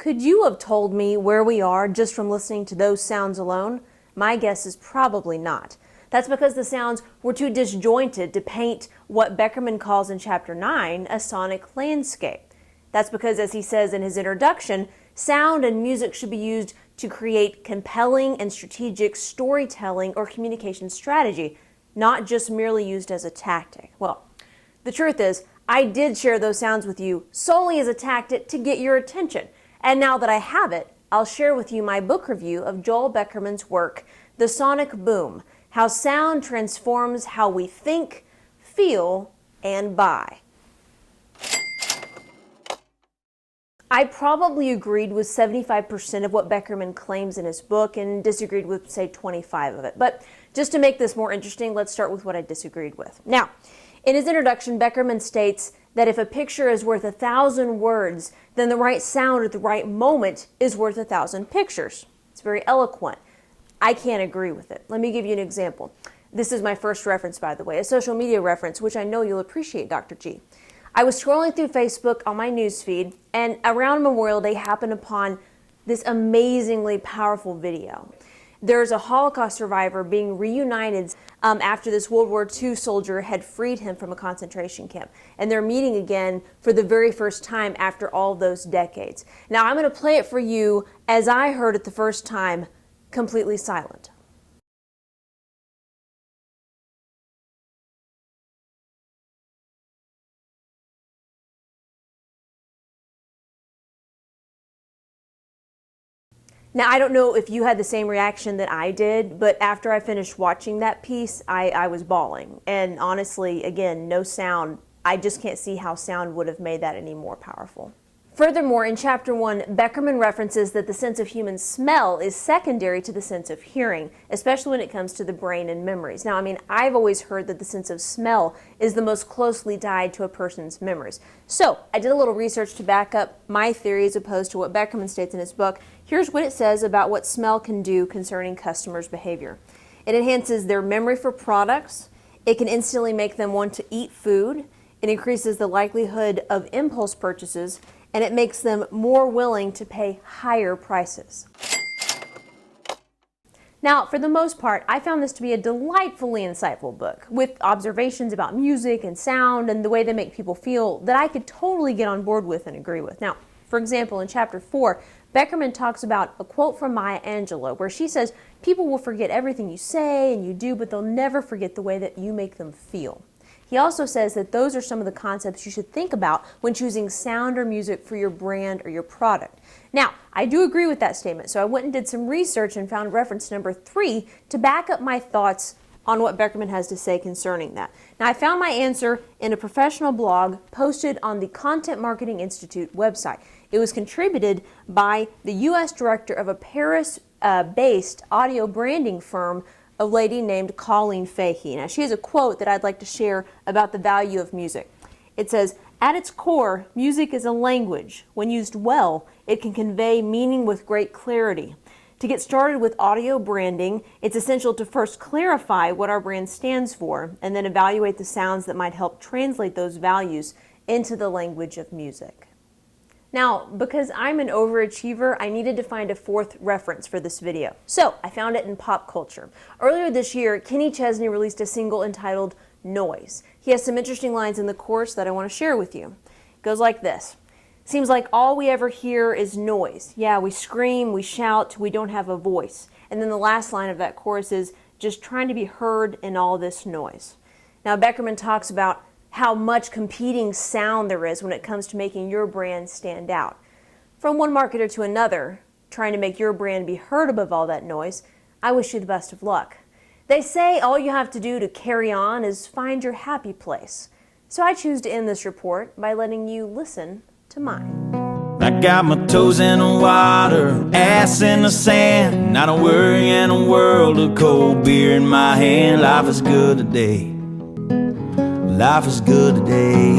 Could you have told me where we are just from listening to those sounds alone? My guess is probably not. That's because the sounds were too disjointed to paint what Beckerman calls in Chapter 9 a sonic landscape. That's because, as he says in his introduction, sound and music should be used to create compelling and strategic storytelling or communication strategy, not just merely used as a tactic. Well, the truth is, I did share those sounds with you solely as a tactic to get your attention. And now that I have it, I'll share with you my book review of Joel Beckerman's work, The Sonic Boom: How Sound Transforms How We Think, Feel, and Buy. I probably agreed with 75% of what Beckerman claims in his book and disagreed with, say, 25 of it. But just to make this more interesting, let's start with what I disagreed with. Now, in his introduction, Beckerman states that if a picture is worth 1,000 words, then the right sound at the right moment is worth 1,000 pictures. It's very eloquent. I can't agree with it. Let me give you an example. This is my first reference, by the way, a social media reference, which I know you'll appreciate, Dr. G. I was scrolling through Facebook on my newsfeed, and around Memorial Day happened upon this amazingly powerful video. There's a Holocaust survivor being reunited after this World War II soldier had freed him from a concentration camp. And they're meeting again for the very first time after all those decades. Now I'm going to play it for you as I heard it the first time, completely silent. Now, I don't know if you had the same reaction that I did, but after I finished watching that piece, I was bawling. And honestly, again, no sound. I just can't see how sound would have made that any more powerful. Furthermore, in Chapter 1, Beckerman references that the sense of human smell is secondary to the sense of hearing, especially when it comes to the brain and memories. Now, I've always heard that the sense of smell is the most closely tied to a person's memories. So, I did a little research to back up my theory as opposed to what Beckerman states in his book. Here's what it says about what smell can do concerning customers' behavior. It enhances their memory for products. It can instantly make them want to eat food. It increases the likelihood of impulse purchases, and it makes them more willing to pay higher prices. Now, for the most part, I found this to be a delightfully insightful book with observations about music and sound and the way they make people feel that I could totally get on board with and agree with. Now, for example, in Chapter 4, Beckerman talks about a quote from Maya Angelou where she says, "People will forget everything you say and you do, but they'll never forget the way that you make them feel." He also says that those are some of the concepts you should think about when choosing sound or music for your brand or your product. Now, I do agree with that statement, so I went and did some research and found reference number 3 to back up my thoughts on what Beckerman has to say concerning that. Now, I found my answer in a professional blog posted on the Content Marketing Institute website. It was contributed by the U.S. director of a Paris-based audio branding firm, a lady named Colleen Fahey. Now, she has a quote that I'd like to share about the value of music. It says, "At its core, music is a language. When used well, it can convey meaning with great clarity. To get started with audio branding, it's essential to first clarify what our brand stands for and then evaluate the sounds that might help translate those values into the language of music." Now, because I'm an overachiever, I needed to find a 4th reference for this video. So, I found it in pop culture. Earlier this year, Kenny Chesney released a single entitled Noise. He has some interesting lines in the chorus that I want to share with you. It goes like this. "Seems like all we ever hear is noise. Yeah, we scream, we shout, we don't have a voice." And then the last line of that chorus is, "Just trying to be heard in all this noise." Now, Beckerman talks about how much competing sound there is when it comes to making your brand stand out. From one marketer to another, trying to make your brand be heard above all that noise, I wish you the best of luck. They say all you have to do to carry on is find your happy place. So I choose to end this report by letting you listen to mine. I got my toes in the water, ass in the sand, not a worry in a world of cold beer in my hand. Life is good today. Life is good today.